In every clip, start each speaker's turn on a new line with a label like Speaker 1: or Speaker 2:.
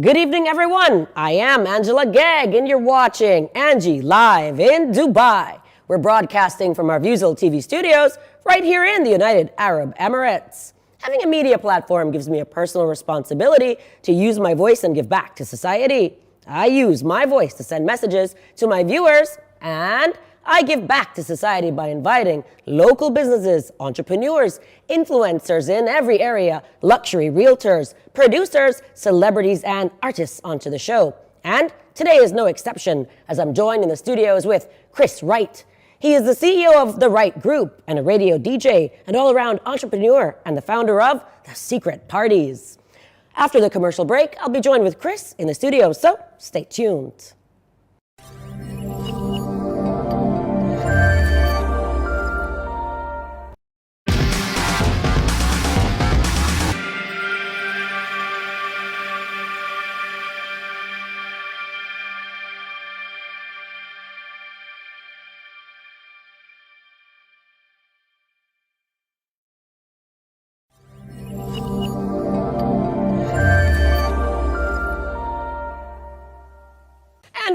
Speaker 1: Good evening, everyone. I am Angela Gegg, and you're watching Angie live in Dubai. We're broadcasting from our Vuzel TV studios right here in the United Arab Emirates. Having a media platform gives me a personal responsibility to use my voice and give back to society. I use my voice to send messages to my viewers, and I give back to society by inviting local businesses, entrepreneurs, influencers in every area, luxury realtors, producers, celebrities, and artists onto the show. And today is no exception, as I'm joined in the studios with Chris Wright. He is the CEO of the Wright Group and a radio DJ, an all-around entrepreneur, and the founder of The Secret Parties. After the commercial break, I'll be joined with Chris in the studio, so stay tuned.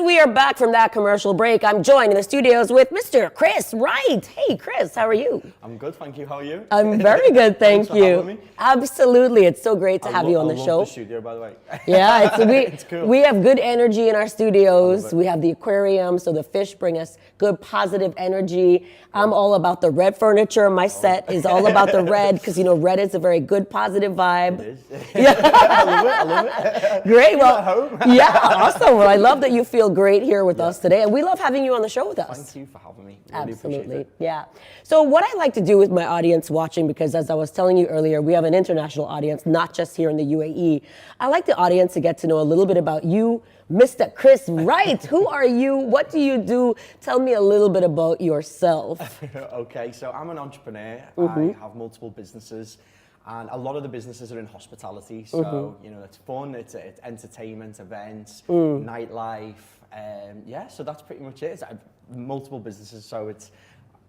Speaker 1: We are back from that commercial break. I'm joined in the studios with Mr. Chris Wright. Hey, Chris, how are you?
Speaker 2: I'm good, thank you. How are you?
Speaker 1: I'm very good, thank
Speaker 2: Thanks
Speaker 1: you.
Speaker 2: for having me.
Speaker 1: Absolutely, it's so great to have you on the
Speaker 2: I
Speaker 1: show.
Speaker 2: love the studio, by the way.
Speaker 1: Yeah,
Speaker 2: It's cool.
Speaker 1: We have good energy in our studios. We have the aquarium, so the fish bring us good positive energy. I'm all about the red furniture. My set is all about the red because, you know, red is a very good positive vibe.
Speaker 2: It is.
Speaker 1: Yeah.
Speaker 2: I love it.
Speaker 1: Great. Well,
Speaker 2: at home.
Speaker 1: Yeah, awesome. Well, I love that you feel great here with us today, and we love having you on the show with us.
Speaker 2: Thank you for having me. Really
Speaker 1: Absolutely,
Speaker 2: appreciate it.
Speaker 1: yeah. So what I like to do with my audience watching, because as I was telling you earlier, we have an international audience, not just here in the UAE. I like the audience to get to know a little bit about you, Mr. Chris Wright. Who are you? What do you do? Tell me a little bit about yourself.
Speaker 2: Okay, so I'm an entrepreneur. I have multiple businesses. And a lot of the businesses are in hospitality. So, you know, it's fun, it's entertainment, events, nightlife. Yeah, so that's pretty much it. I have multiple businesses, so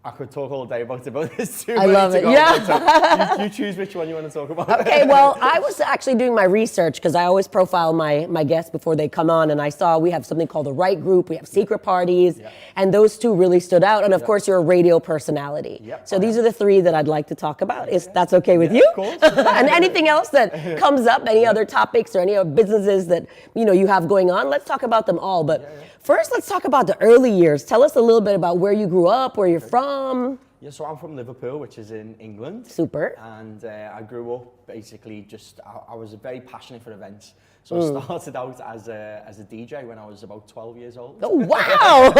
Speaker 2: I could talk all day about this too.
Speaker 1: I love it. Yeah.
Speaker 2: So you choose which one you want to talk about.
Speaker 1: Okay, well, I was actually doing my research because I always profile my guests before they come on, and I saw we have something called the Wright Group, we have Secret Parties, and those two really stood out. And of course, you're a radio personality. So these are the three that I'd like to talk about. If that's okay with you?
Speaker 2: Of course.
Speaker 1: And anything else that comes up, any other topics or any other businesses that you have going on, let's talk about them all. But first, let's talk about the early years. Tell us a little bit about where you grew up, where you're from.
Speaker 2: Yeah, so I'm from Liverpool, which is in England.
Speaker 1: Super.
Speaker 2: And I grew up basically I was very passionate for events. So I started out as a DJ when I was about 12 years old.
Speaker 1: Oh, wow.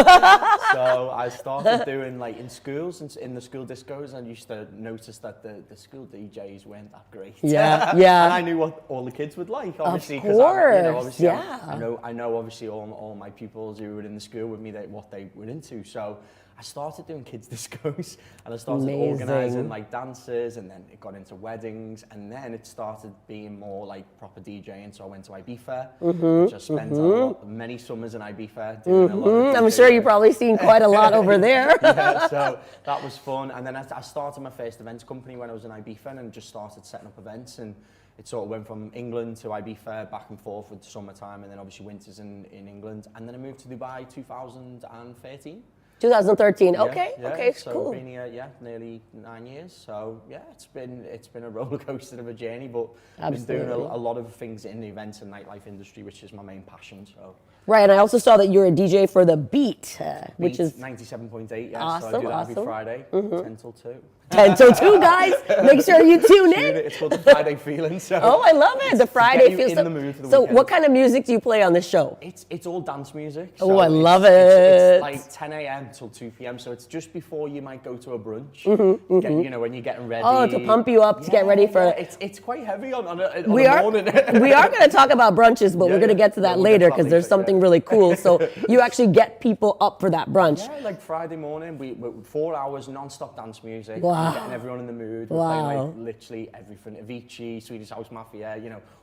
Speaker 2: So I started doing like in schools, in the school discos, and I used to notice that the school DJs weren't that great.
Speaker 1: Yeah.
Speaker 2: And I knew what all the kids would like, obviously.
Speaker 1: Of course,
Speaker 2: obviously,
Speaker 1: yeah.
Speaker 2: I know obviously all my pupils who were in the school with me, what they were into. So I started doing kids discos, and I started organising like dances, and then it got into weddings, and then it started being more like proper DJing. So I went to Ibiza, which I spent many summers in Ibiza doing a lot of
Speaker 1: I'm sure you've probably seen quite a lot over there.
Speaker 2: Yeah, so that was fun. And then I started my first events company when I was in Ibiza, and just started setting up events, and it sort of went from England to Ibiza, back and forth with summertime, and then obviously winters in England. And then I moved to Dubai 2013.
Speaker 1: 2013. Okay.
Speaker 2: So
Speaker 1: Cool.
Speaker 2: I've been here, nearly 9 years. So yeah, it's been a roller coaster of a journey, but I've been doing a lot of things in the events and nightlife industry, which is my main passion. So.
Speaker 1: Right, and I also saw that you're a DJ for the Beat, which is
Speaker 2: 97.8. Yeah,
Speaker 1: awesome.
Speaker 2: So I do that every Friday, 10 till 2.
Speaker 1: 10 till 2, guys. Make sure you tune in.
Speaker 2: It's called the Friday feeling. So
Speaker 1: oh, I love it. The Friday feel.
Speaker 2: In the mood for the
Speaker 1: so
Speaker 2: weekend.
Speaker 1: what kind of music do you play on this show?
Speaker 2: It's all dance music.
Speaker 1: Oh, I love it.
Speaker 2: It's like 10 a.m. till 2 p.m. So it's just before you might go to a brunch. When you're getting ready.
Speaker 1: Oh, to pump you up to get ready for.
Speaker 2: Yeah, it's quite heavy on a morning.
Speaker 1: We are going to talk about brunches, but we're going to get to that later because there's something really cool. So you actually get people up for that brunch.
Speaker 2: Yeah, like Friday morning, we 4 hours non-stop dance music.
Speaker 1: Wow.
Speaker 2: Getting everyone in the mood. We're playing like literally everything. Avicii, Swedish House Mafia,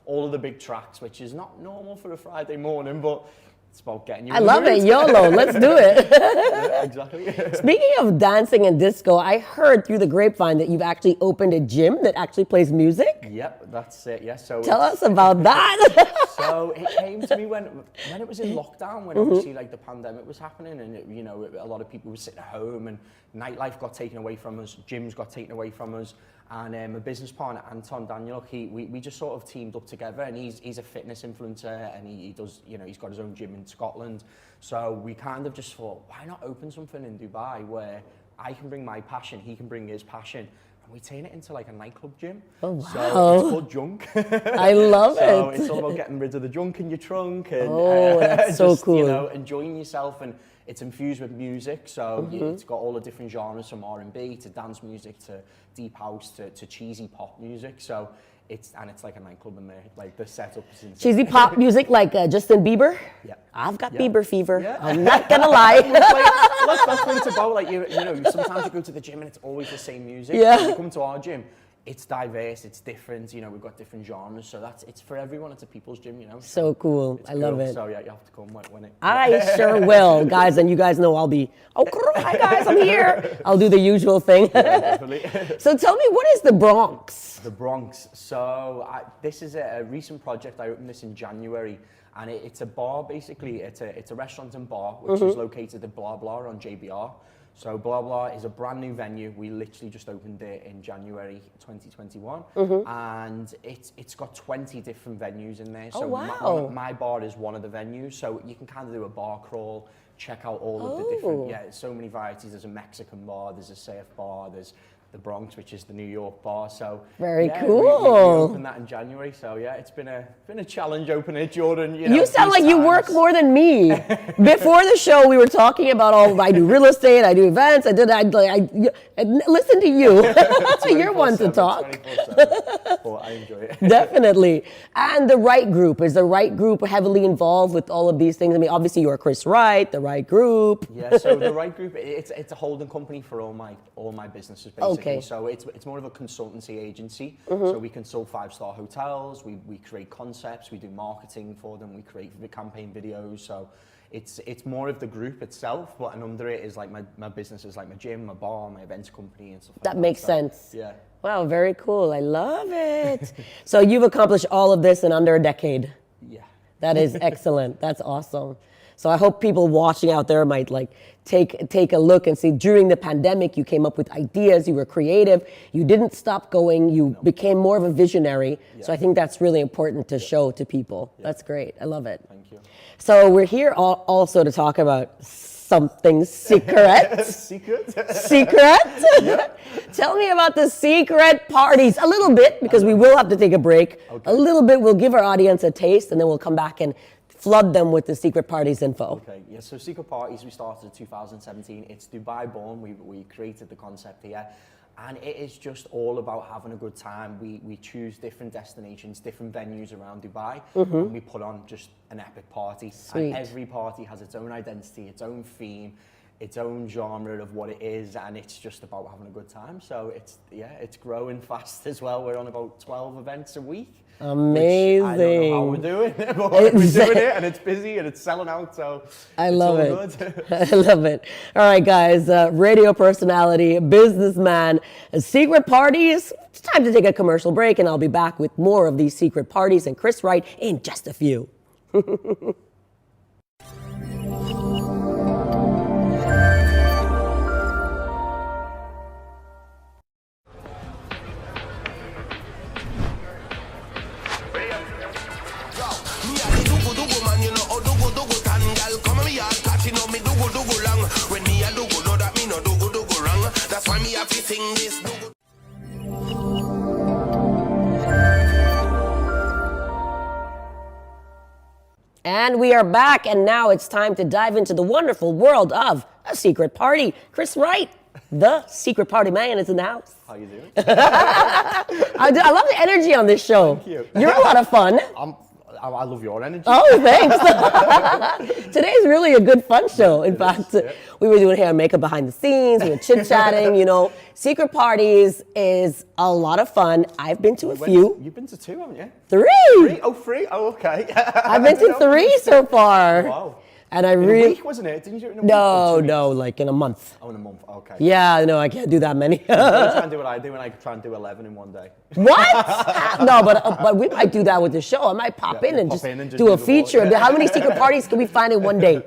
Speaker 2: all of the big tracks, which is not normal for a Friday morning, but it's about getting you in the
Speaker 1: love
Speaker 2: mood.
Speaker 1: it. YOLO. Let's do it.
Speaker 2: Yeah, exactly.
Speaker 1: Speaking of dancing and disco, I heard through the grapevine that you've actually opened a gym that actually plays music.
Speaker 2: Yep, that's it. Yeah. So
Speaker 1: Tell us about that.
Speaker 2: so it came to me when it was in lockdown, when obviously like the pandemic was happening, and a lot of people were sitting at home, and nightlife got taken away from us, gyms got taken away from us, and my business partner Anton Daniel, we just sort of teamed up together, and he's a fitness influencer, and he does, he's got his own gym in Scotland, so we kind of just thought, why not open something in Dubai where I can bring my passion, he can bring his passion. We turn it into like a nightclub gym.
Speaker 1: Oh, wow.
Speaker 2: So it's called Junk.
Speaker 1: I love it.
Speaker 2: So it's all about getting rid of the junk in your trunk and
Speaker 1: that's so
Speaker 2: just,
Speaker 1: cool.
Speaker 2: Enjoying yourself. And it's infused with music. So it's got all the different genres from R&B to dance music to deep house to cheesy pop music. So it's like a nightclub in there. Like the setup is insane.
Speaker 1: Cheesy pop music like Justin Bieber?
Speaker 2: Yeah.
Speaker 1: I've got Bieber fever.
Speaker 2: Yeah.
Speaker 1: I'm not gonna lie.
Speaker 2: That's what it's about. Like sometimes you go to the gym and it's always the same music.
Speaker 1: Yeah.
Speaker 2: When you come to our gym, it's diverse, it's different. We've got different genres, so it's for everyone. It's a people's gym,
Speaker 1: So cool. I love it.
Speaker 2: So yeah, you have to come when it.
Speaker 1: I sure will, guys, and you guys know I'll be. Oh, hi guys, I'm here. I'll do the usual thing.
Speaker 2: Yeah, definitely.
Speaker 1: So tell me, what is the Bronx?
Speaker 2: The Bronx. So this is a recent project. I opened this in January, and it's a bar basically. It's a restaurant and bar which is located at Blah Blah on JBR. So Blah Blah is a brand new venue. We literally just opened it in January 2021, and it's got 20 different venues in there. So
Speaker 1: wow.
Speaker 2: my bar is one of the venues. So you can kind of do a bar crawl, check out all of the different. So many varieties. There's a Mexican bar. There's a surf bar. There's the Bronx, which is the New York bar. So
Speaker 1: very
Speaker 2: cool. We opened that in January. So yeah, it's been a challenge opening it, Jordan.
Speaker 1: You sound like you work more than me. Before the show, we were talking about I do real estate, I do events, I listen to you. You're one to talk.
Speaker 2: Well, I enjoy it.
Speaker 1: Definitely. And the Wright Group, is the Wright Group heavily involved with all of these things? I mean, obviously you're Chris Wright, the Wright Group.
Speaker 2: Yeah. So the Wright Group, it's a holding company for all my businesses basically.
Speaker 1: Okay.
Speaker 2: So it's more of a consultancy agency. So we consult 5-star hotels, we create concepts, we do marketing for them, we create campaign videos. So it's more of the group itself, but and under it is like my businesses, like my gym, my bar, my events company and stuff like that.
Speaker 1: That makes sense.
Speaker 2: Yeah.
Speaker 1: Wow, very cool. I love it. So you've accomplished all of this in under a decade.
Speaker 2: Yeah.
Speaker 1: That is excellent. That's awesome. So I hope people watching out there might take a look and see, during the pandemic, you came up with ideas, you were creative, you didn't stop going, you became more of a visionary. Yeah. So I think that's really important to show to people. Yeah. That's great. I love it.
Speaker 2: Thank you.
Speaker 1: So we're here also to talk about something secret.
Speaker 2: Secret?
Speaker 1: Yeah. Tell me about the secret parties a little bit, because we will have to take a break. Okay. A little bit, we'll give our audience a taste, and then we'll come back and flood them with the secret parties info.
Speaker 2: Okay, yeah, so secret parties we started in 2017. It's Dubai born. We created the concept here. And it is just all about having a good time. We choose different destinations, different venues around Dubai, and we put on just an epic party.
Speaker 1: Sweet.
Speaker 2: And every party has its own identity, its own theme, its own genre of what it is, and it's just about having a good time. So it's growing fast as well. We're on about 12 events a week.
Speaker 1: Amazing.
Speaker 2: I don't know how we're doing it, but we're doing it, and it's busy, and it's selling out, so
Speaker 1: I love it. I love it. All right, guys, radio personality, businessman, secret parties. It's time to take a commercial break, and I'll be back with more of these secret parties and Chris Wright in just a few. And we are back, and now it's time to dive into the wonderful world of a secret party. Chris Wright, the secret party man, is in the house.
Speaker 2: How you doing?
Speaker 1: I love the energy on this show.
Speaker 2: Thank you.
Speaker 1: You're a lot of fun.
Speaker 2: I love your energy.
Speaker 1: Oh, thanks. Today's really a good fun show. In fact, we were doing hair and makeup behind the scenes. We were chit-chatting, Secret parties is a lot of fun. I've been to a few.
Speaker 2: You've been to 2, haven't you?
Speaker 1: 3.
Speaker 2: 3? Oh, 3? Oh, okay.
Speaker 1: I've been to 3 so far.
Speaker 2: Wow.
Speaker 1: And I
Speaker 2: in
Speaker 1: really...
Speaker 2: a week, wasn't it? Didn't you do it in a week? Or 2
Speaker 1: No,
Speaker 2: weeks?
Speaker 1: like in a month.
Speaker 2: Oh, in a month, okay.
Speaker 1: Yeah, no, I can't do that many.
Speaker 2: Try and do what I do, and I try and do 11 in one day.
Speaker 1: What? No, but we might do that with the show. I might pop in and just do a feature.
Speaker 2: Yeah.
Speaker 1: How many secret parties can we find in one day?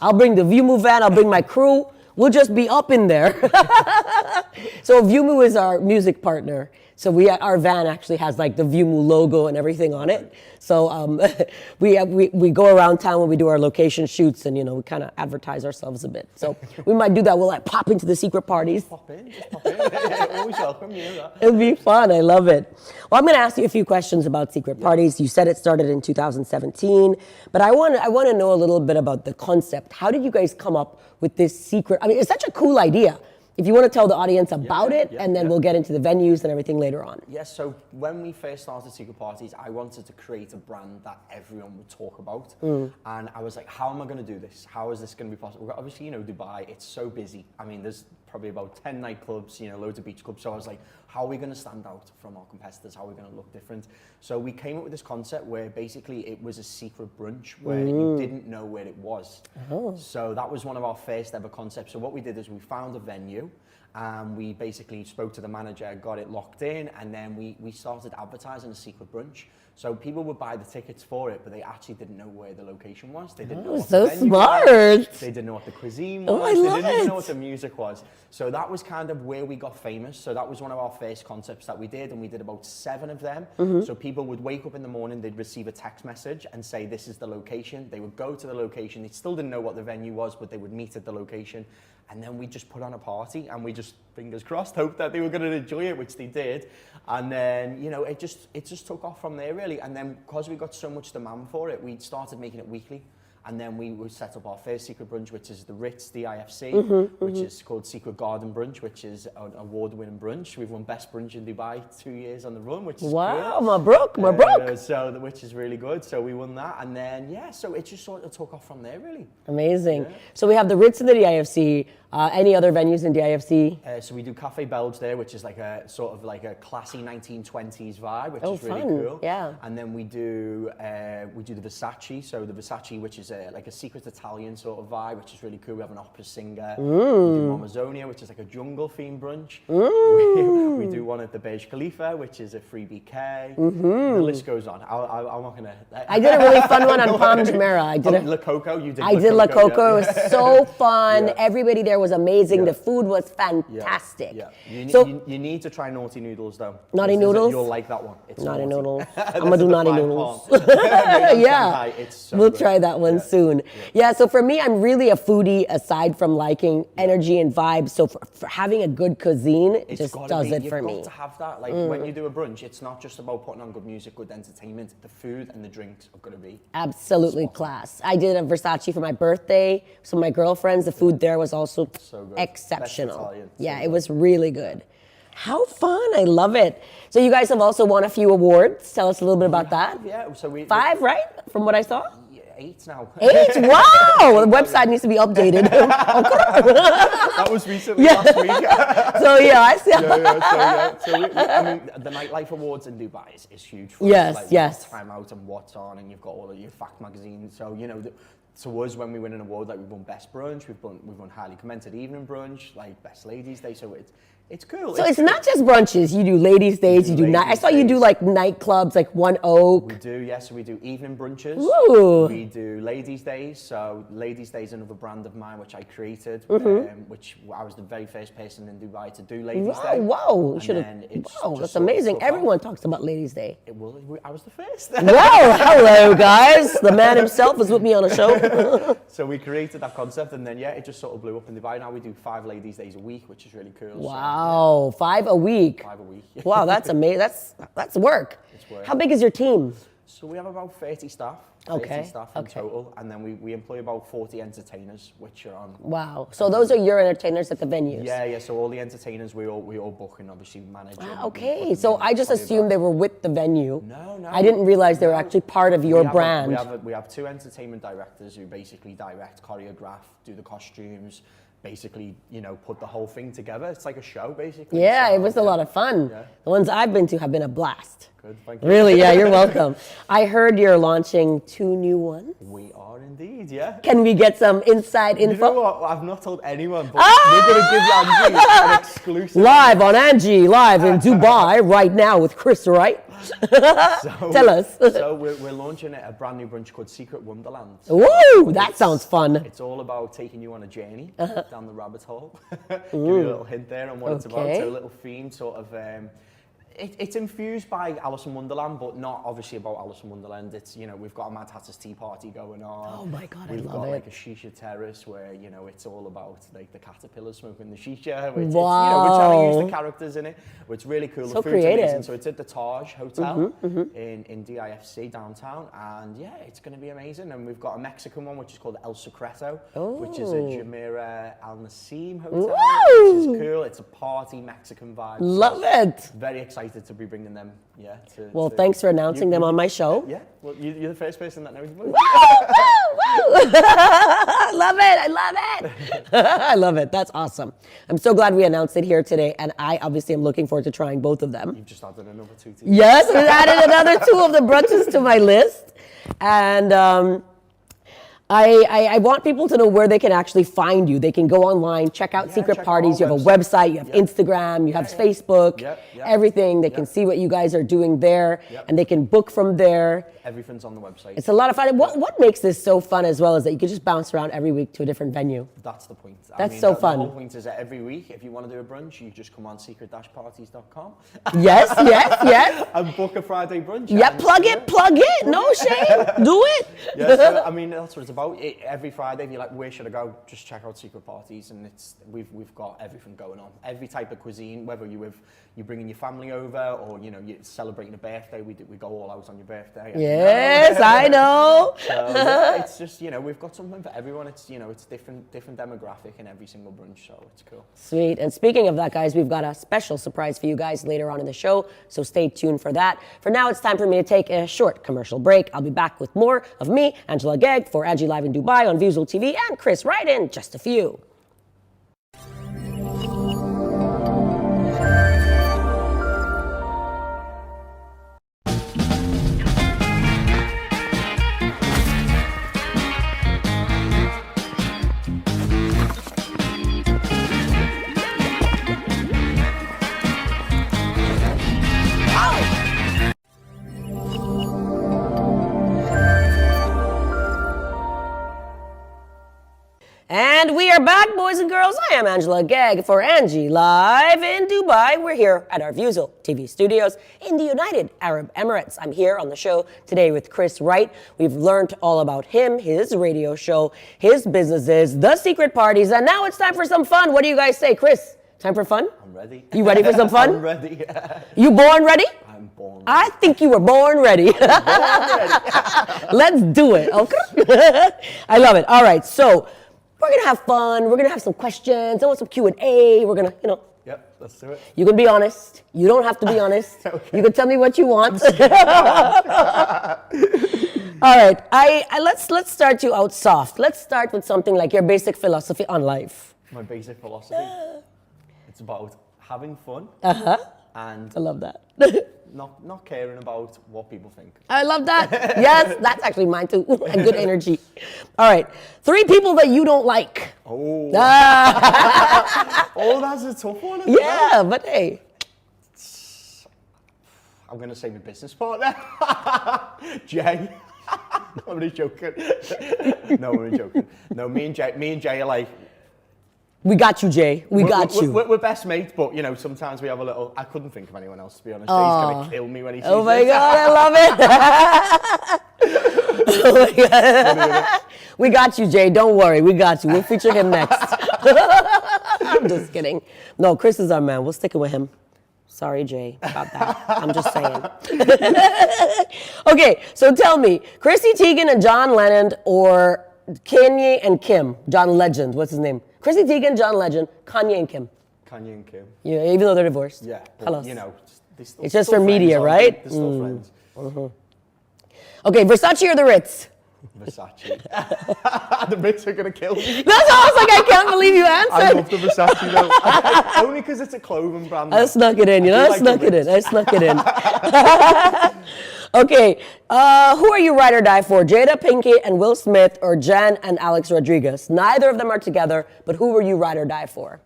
Speaker 1: I'll bring the Viewmoo van. I'll bring my crew. We'll just be up in there. So Viewmoo is our music partner. So our van actually has like the Viewmoo logo and everything on it. So we go around town when we do our location shoots, and we kind of advertise ourselves a bit. So we might do that. We'll like pop into the secret parties.
Speaker 2: Just pop in. Always welcome, you know that.
Speaker 1: It'll be fun. I love it. Well, I'm going to ask you a few questions about secret parties. You said it started in 2017, but I want to know a little bit about the concept. How did you guys come up with this secret? I mean, it's such a cool idea. If you want to tell the audience about it, and then we'll get into the venues and everything later on.
Speaker 2: Yes, so when we first started Secret Parties, I wanted to create a brand that everyone would talk about. And I was like, how am I going to do this? How is this going to be possible? Obviously, Dubai, it's so busy. I mean, there's probably about 10 nightclubs, loads of beach clubs. So I was like, how are we going to stand out from our competitors? How are we going to look different? So we came up with this concept where basically it was a secret brunch where you didn't know where it was. So that was one of our first ever concepts. So what we did is we found a venue, and we basically spoke to the manager, got it locked in, and then we started advertising a secret brunch. So people would buy the tickets for it, but they actually didn't know where the location was. They didn't know what
Speaker 1: so
Speaker 2: the venue
Speaker 1: smart.
Speaker 2: was. They didn't know what the cuisine was.
Speaker 1: I
Speaker 2: they
Speaker 1: love
Speaker 2: didn't even
Speaker 1: it.
Speaker 2: know what the music was. So that was kind of where we got famous. So that was one of our first concepts that we did, and we did about 7 of them. So people would wake up in the morning, they'd receive a text message and say, this is the location. They would go to the location. They still didn't know what the venue was, but they would meet at the location. And then we just put on a party, and we just, fingers crossed, hoped that they were going to enjoy it, which they did. And then, it just took off from there, really. And then, because we got so much demand for it, we started making it weekly. And then we would set up our first secret brunch, which is the Ritz DIFC, which is called Secret Garden Brunch, which is an award-winning brunch. We've won Best Brunch in Dubai 2 years on the run, which is
Speaker 1: wow,
Speaker 2: cool.
Speaker 1: Mabruk.
Speaker 2: Which is really good. So we won that. And then, so it just sort of took off from there, really.
Speaker 1: Amazing.
Speaker 2: Yeah.
Speaker 1: So we have the Ritz and the DIFC. Any other venues in DIFC?
Speaker 2: So we do Cafe Belge there, which is like a sort of like a classy 1920s vibe, which is really
Speaker 1: fun.
Speaker 2: cool.
Speaker 1: Yeah.
Speaker 2: And then we do the Versace. So the Versace, which is like a secret Italian sort of vibe, which is really cool. We have an opera singer. We do Amazonia, which is like a jungle themed brunch. We do one at the Burj Khalifa, which is a free BK. The list goes on. I'm not gonna.
Speaker 1: I did a really fun one on Palm Jumeirah.
Speaker 2: La Coco. You did.
Speaker 1: I did La Coco.
Speaker 2: Yeah.
Speaker 1: It was so fun.
Speaker 2: Yeah.
Speaker 1: Everybody there was amazing.
Speaker 2: Yeah.
Speaker 1: The food was fantastic.
Speaker 2: Yeah. You need to try Naughty Noodles though.
Speaker 1: Naughty Noodles?
Speaker 2: You'll like that one. It's
Speaker 1: Naughty
Speaker 2: naughty.
Speaker 1: Noodles. I'm gonna do Naughty Noodles.
Speaker 2: Yeah. It's so
Speaker 1: we'll
Speaker 2: good.
Speaker 1: try that one soon. Yeah. So for me, I'm really a foodie aside from liking energy and vibes. So for having a good cuisine, it just does it for me.
Speaker 2: You've got to have that. Like when you do a brunch, it's not just about putting on good music, good entertainment. The food and the drinks are going to be
Speaker 1: absolutely class. I did a Versace for my birthday. So my girlfriends, the food there was also
Speaker 2: so good.
Speaker 1: Exceptional. Yeah,
Speaker 2: so
Speaker 1: it was really good. How fun. I love it. So you guys have also won a few awards. Tell us a little bit about that.
Speaker 2: Yeah, so
Speaker 1: 5, right? From what I saw?
Speaker 2: 8 now.
Speaker 1: 8? Wow! The website needs to be updated.
Speaker 2: That was recently last week.
Speaker 1: So yeah, I see.
Speaker 2: I mean, the Nightlife Awards in Dubai is huge for
Speaker 1: yes,
Speaker 2: us.
Speaker 1: yes.
Speaker 2: Time Out and What's On, and you've got all of your fact magazines. So to us, when we win an award, like we've won Best Brunch, we've won Highly Commented Evening Brunch, like Best Ladies Day. So it's cool.
Speaker 1: So it's not just brunches. You do ladies' days. You do night. I saw you do like nightclubs, like One Oak.
Speaker 2: We do, yes. So we do evening brunches.
Speaker 1: Ooh.
Speaker 2: We do ladies' days. So ladies' days is another brand of mine which I created, which I was the very first person in Dubai to do ladies' day.
Speaker 1: Wow! You should have. Wow, that's amazing. Everyone talks about Ladies' Day.
Speaker 2: I was the first.
Speaker 1: Wow! Hello, guys. The man himself was with me on a show.
Speaker 2: So we created that concept, and then it just sort of blew up in Dubai. Now we do 5 ladies' days a week, which is really cool.
Speaker 1: Wow, 5 a week.
Speaker 2: 5 a week.
Speaker 1: Wow, that's amazing. That's work.
Speaker 2: It's work.
Speaker 1: How big is your team?
Speaker 2: So we have about 30 staff. 30 staff in total, and then we employ about 40 entertainers, which are on.
Speaker 1: Wow. So those are your entertainers at the venues?
Speaker 2: Yeah. So all the entertainers we all book and obviously manage.
Speaker 1: Okay. So I just assumed they were with the venue.
Speaker 2: No.
Speaker 1: I didn't realize they were actually part of your brand.
Speaker 2: We have 2 entertainment directors who basically direct, choreograph, do the costumes, basically, you know, put the whole thing together. It's like a show, basically.
Speaker 1: Yeah,
Speaker 2: so,
Speaker 1: it was a lot of fun.
Speaker 2: Yeah.
Speaker 1: The ones I've been to have been a blast.
Speaker 2: Good, thank you.
Speaker 1: Really, yeah, you're welcome. I heard you're launching 2 new ones.
Speaker 2: We are indeed, yeah.
Speaker 1: Can we get some inside info?
Speaker 2: You know what? I've not told anyone, but we're going to give you Angie an exclusive.
Speaker 1: Live on Angie, live in Dubai right now with Chris Wright. Tell us.
Speaker 2: So we're launching a brand new brunch called Secret Wonderland.
Speaker 1: Woo, that sounds fun.
Speaker 2: It's all about taking you on a journey down the rabbit hole. Give you a little hint there on what it's about. So a little theme sort of. It's infused by Alice in Wonderland, but not obviously about Alice in Wonderland. It's, you know, we've got a Mad Hatter's Tea Party going on.
Speaker 1: Oh my God,
Speaker 2: we've
Speaker 1: I love
Speaker 2: got
Speaker 1: it.
Speaker 2: like a shisha terrace where, you know, it's all about like the caterpillars smoking the shisha. It's,
Speaker 1: Wow.
Speaker 2: you know, we're trying to use the characters in it. It's really cool.
Speaker 1: So
Speaker 2: the food's
Speaker 1: creative.
Speaker 2: amazing. So it's at the Taj Hotel in DIFC downtown. And yeah, it's going to be amazing. And we've got a Mexican one, which is called El Secreto, which is a Jumeirah Al Nassim hotel, which is cool. It's a party Mexican vibe.
Speaker 1: Love it.
Speaker 2: Very excited to be bringing them,
Speaker 1: Well, thanks for announcing them on my show.
Speaker 2: Yeah, well, you're the first person that knows.
Speaker 1: Woo! I love it. I love it. I love it. That's awesome. I'm so glad we announced it here today, and I obviously am looking forward to trying both of them.
Speaker 2: You've just added another 2 to
Speaker 1: Yes, we added another 2 of the brunches to my list, and I want people to know where they can actually find you. They can go online, check out Secret
Speaker 2: check out
Speaker 1: Parties. You
Speaker 2: our
Speaker 1: have a website, you have Instagram, you have Facebook, everything. They can see what you guys are doing there, and they can book from there.
Speaker 2: Everything's on the website.
Speaker 1: It's a lot of fun. What makes this so fun as well is that you can just bounce around every week to a different venue.
Speaker 2: That's the point.
Speaker 1: That's so fun.
Speaker 2: The whole point is that every week, if you want to do a brunch, you just come on secret-parties.com.
Speaker 1: Yes, yes, yes.
Speaker 2: And book a Friday brunch.
Speaker 1: Yeah, plug it. No shame. Do it.
Speaker 2: Yeah, so, I mean, that's what it's about. Every Friday, if you're like, where should I go? Just check out Secret Parties, and we've got everything going on. Every type of cuisine, whether you're bringing your family over or, you know, you're celebrating a birthday, we go all out on your birthday.
Speaker 1: Yes, I know.
Speaker 2: So yeah, it's just, you know, we've got something for everyone. It's, you know, it's different demographic in every single brunch, so it's cool.
Speaker 1: Sweet. And speaking of that, guys, we've got a special surprise for you guys later on in the show, so stay tuned for that. For now, it's time for me to take a short commercial break. I'll be back with more of me, Angela Gegg, for Angie Live in Dubai on Visual TV, and Chris Wright in just a few. And we are back, boys and girls. I am Angela Gegg for Angie Live in Dubai. We're here at our Visual TV studios in the United Arab Emirates. I'm here on the show today with Chris Wright. We've learned all about him, his radio show, his businesses, the Secret Parties, and now it's time for some fun. What do you guys say, Chris? Time for fun?
Speaker 2: I'm ready.
Speaker 1: You ready for some fun?
Speaker 2: I'm ready.
Speaker 1: You born ready?
Speaker 2: I'm born ready.
Speaker 1: I think you were born ready. Let's do it, okay? I love it. All right, so we're gonna have fun. We're gonna have some questions. I want some Q&A. We're gonna, you know.
Speaker 2: Yep, let's do it.
Speaker 1: You can be honest. You don't have to be honest.
Speaker 2: Okay.
Speaker 1: You can tell me what you want. All right, let's start you out soft. Let's start with something like your basic philosophy on life.
Speaker 2: My basic philosophy. It's about having fun. And
Speaker 1: I love that.
Speaker 2: not caring about what people think.
Speaker 1: I love that. Yes, that's actually mine too. And good energy. All right, 3 people that you don't like.
Speaker 2: Oh.
Speaker 1: Oh,
Speaker 2: That's a tough one.
Speaker 1: yeah, but hey.
Speaker 2: I'm going to say my business partner. Jay. No, I'm only joking. No, I'm only joking. No, me and Jay are like,
Speaker 1: We got you, Jay. We got you.
Speaker 2: We're best mates, but, you know, sometimes we have a little... I couldn't think of anyone else, to be honest. He's going to kill me when he sees
Speaker 1: Oh my
Speaker 2: this.
Speaker 1: God, I love it. Oh my God. We got you, Jay. Don't worry. We got you. We'll feature him next. I'm just kidding. No, Chris is our man. We'll stick it with him. Sorry, Jay, about that. I'm just saying. Okay, so tell me, Chrissy Teigen and John Lennon, or Kanye and Kim? John Legend, what's his name? Chrissy Teigen, John Legend, Kanye and Kim.
Speaker 2: Kanye and Kim.
Speaker 1: Yeah, even though they're divorced.
Speaker 2: Yeah,
Speaker 1: Tell
Speaker 2: but,
Speaker 1: us.
Speaker 2: you know, they're still,
Speaker 1: It's just
Speaker 2: still
Speaker 1: for
Speaker 2: friends,
Speaker 1: media,
Speaker 2: aren't
Speaker 1: right?
Speaker 2: they? They're still friends.
Speaker 1: Okay, Versace or the Ritz?
Speaker 2: Versace. The Brits are going to kill me.
Speaker 1: That's almost like I can't believe you answered.
Speaker 2: I love the Versace though. Only because it's a clothing brand.
Speaker 1: I snuck it in, you know? I snuck it in. Okay, who are you ride or die for? Jada Pinkett and Will Smith or Jen and Alex Rodriguez? Neither of them are together, but who were you ride or die for?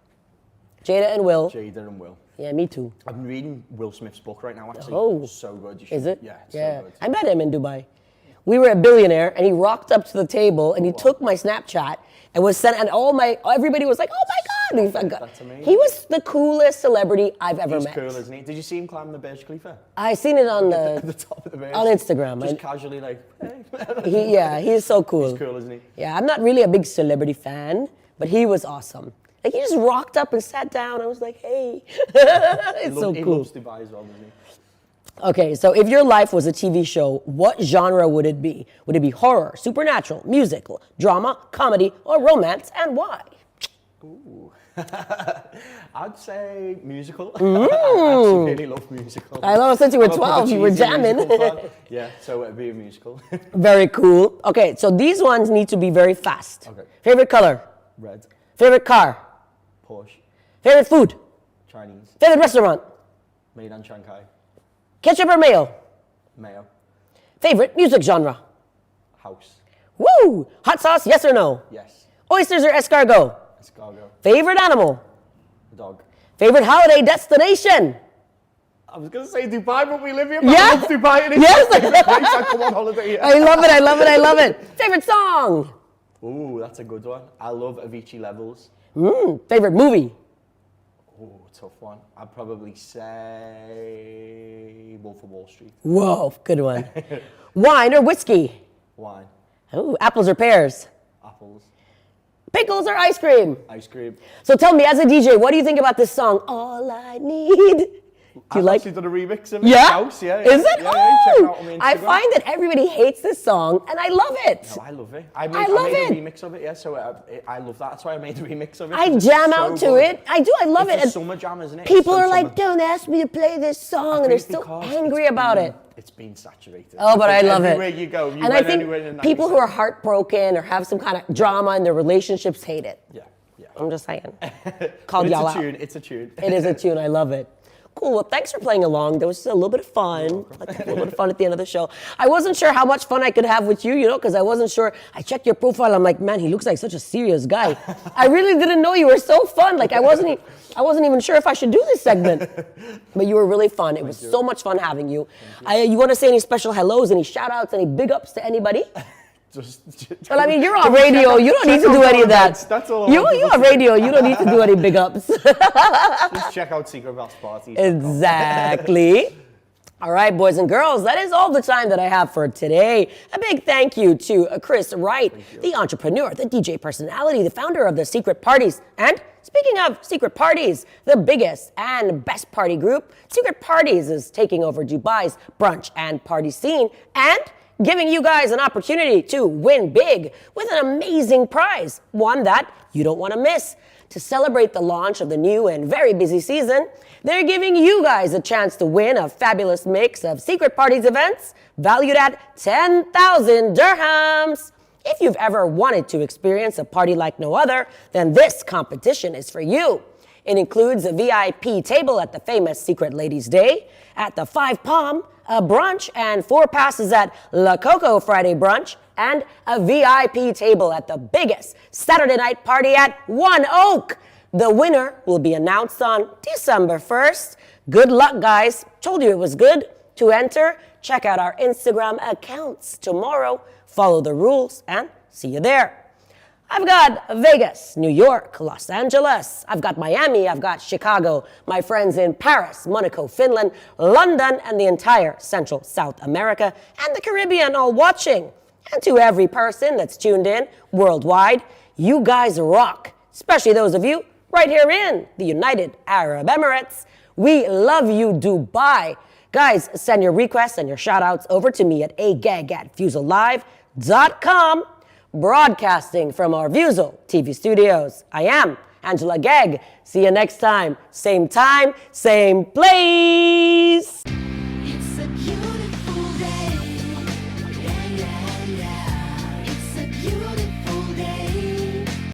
Speaker 1: Jada and Will.
Speaker 2: Jada and Will.
Speaker 1: Yeah, me too.
Speaker 2: I'm reading Will Smith's book right now, actually.
Speaker 1: Oh.
Speaker 2: So good. You should.
Speaker 1: Is it?
Speaker 2: Yeah, it's
Speaker 1: yeah.
Speaker 2: so good.
Speaker 1: I met him in Dubai. We were at Billionaire, and he rocked up to the table, and he took my Snapchat and was sent, and everybody was like, "Oh my God!"
Speaker 2: That's amazing.
Speaker 1: He was the coolest celebrity I've ever met.
Speaker 2: He's cool, isn't he? Did you see him climbing the Burj Khalifa?
Speaker 1: I seen it on
Speaker 2: At the top of the Burj.
Speaker 1: on Instagram.
Speaker 2: Just casually like, hey.
Speaker 1: He's so cool.
Speaker 2: He's cool, isn't he?
Speaker 1: Yeah, I'm not really a big celebrity fan, but he was awesome. Like, he just rocked up and sat down. I was like, hey. It's so
Speaker 2: He
Speaker 1: cool.
Speaker 2: loves Dubai as well, doesn't he?
Speaker 1: Okay, so if your life was a TV show, what genre would it be? Would it be horror, supernatural, musical, drama, comedy, or romance, and why?
Speaker 2: Ooh. I'd say musical. I actually really love musicals.
Speaker 1: I love it since you were
Speaker 2: I'm a proper
Speaker 1: 12, you were
Speaker 2: cheesy
Speaker 1: jamming.
Speaker 2: musical fan. Yeah, so it'd be a musical.
Speaker 1: Very cool. Okay, so these ones need to be very fast.
Speaker 2: Okay.
Speaker 1: Favorite color?
Speaker 2: Red,
Speaker 1: Favorite car?
Speaker 2: Porsche,
Speaker 1: Favorite food?
Speaker 2: Chinese,
Speaker 1: Favorite restaurant?
Speaker 2: made in Shanghai,
Speaker 1: Ketchup or mayo?
Speaker 2: mayo,
Speaker 1: Favorite music genre?
Speaker 2: house,
Speaker 1: Woo! Hot sauce, yes or no?
Speaker 2: yes,
Speaker 1: Oysters or escargot?
Speaker 2: escargot,
Speaker 1: Favorite animal?
Speaker 2: dog.
Speaker 1: Favorite holiday destination?
Speaker 2: I was going to say Dubai, but we live here.
Speaker 1: Yeah.
Speaker 2: I love Dubai. And it's
Speaker 1: Yes.
Speaker 2: my favorite place. I come on holiday here.
Speaker 1: I love it, I love it, I love it. Favorite song?
Speaker 2: Ooh, that's a good one. I love Avicii Levels.
Speaker 1: Favorite movie?
Speaker 2: Ooh, tough one. I'd probably say Wolf of Wall Street.
Speaker 1: Whoa, good one. Wine or whiskey?
Speaker 2: Wine,
Speaker 1: Ooh, apples or pears?
Speaker 2: apples,
Speaker 1: Pickles or ice cream?
Speaker 2: ice cream.
Speaker 1: So tell me, as a DJ, what do you think about this song, All I Need? Do you
Speaker 2: I've
Speaker 1: like
Speaker 2: actually done a remix of it.
Speaker 1: Yeah?
Speaker 2: House, yeah.
Speaker 1: Is it?
Speaker 2: Yeah, yeah, check it out on my
Speaker 1: Oh!
Speaker 2: Instagram.
Speaker 1: I find that everybody hates this song, and I love it.
Speaker 2: No, I love it.
Speaker 1: I
Speaker 2: I
Speaker 1: love
Speaker 2: made
Speaker 1: it.
Speaker 2: a remix of it, yeah, so I love that. That's why I made a remix of it.
Speaker 1: I
Speaker 2: 'cause it's
Speaker 1: jam
Speaker 2: so
Speaker 1: out to
Speaker 2: good.
Speaker 1: it. I do, I love
Speaker 2: It's
Speaker 1: it.
Speaker 2: a
Speaker 1: And
Speaker 2: summer jam, isn't it?
Speaker 1: people
Speaker 2: It's
Speaker 1: are
Speaker 2: so
Speaker 1: like,
Speaker 2: summer.
Speaker 1: don't ask me to play this song, and they're still
Speaker 2: Because
Speaker 1: angry
Speaker 2: it's
Speaker 1: about
Speaker 2: been-
Speaker 1: it.
Speaker 2: It's been saturated.
Speaker 1: Oh, but I love it.
Speaker 2: Everywhere you go, you
Speaker 1: And I
Speaker 2: went anywhere in
Speaker 1: think
Speaker 2: the
Speaker 1: people
Speaker 2: 90s.
Speaker 1: who are heartbroken or have some kind of drama in their relationships hate it.
Speaker 2: Yeah, yeah.
Speaker 1: I'm just saying. Called
Speaker 2: It's
Speaker 1: y'all
Speaker 2: a
Speaker 1: out.
Speaker 2: tune, it's a tune.
Speaker 1: It is a tune. I love it. Cool. Well, thanks for playing along. There was just a little bit of fun. Like a little bit of fun at the end of the show. I wasn't sure how much fun I could have with you, you know, because I wasn't sure. I checked your profile. I'm like, man, he looks like such a serious guy. I really didn't know you were so fun. Like I wasn't even sure if I should do this segment. But you were really fun. It was so much fun having you. You want to say any special hellos, any shout outs, any big ups to anybody? Well, I mean, you're on radio. You don't need to do any of that.
Speaker 2: That's all I
Speaker 1: You're
Speaker 2: want people
Speaker 1: on
Speaker 2: to say.
Speaker 1: radio. You don't need to do any big ups.
Speaker 2: Just check out Secret Bass Parties.
Speaker 1: Exactly. All right, boys and girls, that is all the time that I have for today. A big thank you to Chris Wright, the entrepreneur, the DJ personality, the founder of the Secret Parties. And speaking of Secret Parties, the biggest and best party group, Secret Parties is taking over Dubai's brunch and party scene and giving you guys an opportunity to win big with an amazing prize, one that you don't want to miss. To celebrate the launch of the new and very busy season, they're giving you guys a chance to win a fabulous mix of Secret Parties events valued at 10,000 dirhams. If you've ever wanted to experience a party like no other, then this competition is for you. It includes a VIP table at the famous Secret Ladies' Day, at the Five Palm, a brunch, and 4 passes at La Coco Friday brunch, and a VIP table at the biggest Saturday night party at One Oak. The winner will be announced on December 1st. Good luck, guys. Told you it was good. To enter, check out our Instagram accounts tomorrow. Follow the rules and see you there. I've got Vegas, New York, Los Angeles. I've got Miami. I've got Chicago. My friends in Paris, Monaco, Finland, London, and the entire Central South America and the Caribbean all watching. And to every person that's tuned in worldwide, you guys rock, especially those of you right here in the United Arab Emirates. We love you, Dubai. Guys, send your requests and your shout outs over to me at agag@fusellive.com. Broadcasting from our Vusel TV studios, I am Angela Gegg. See you next time, same place.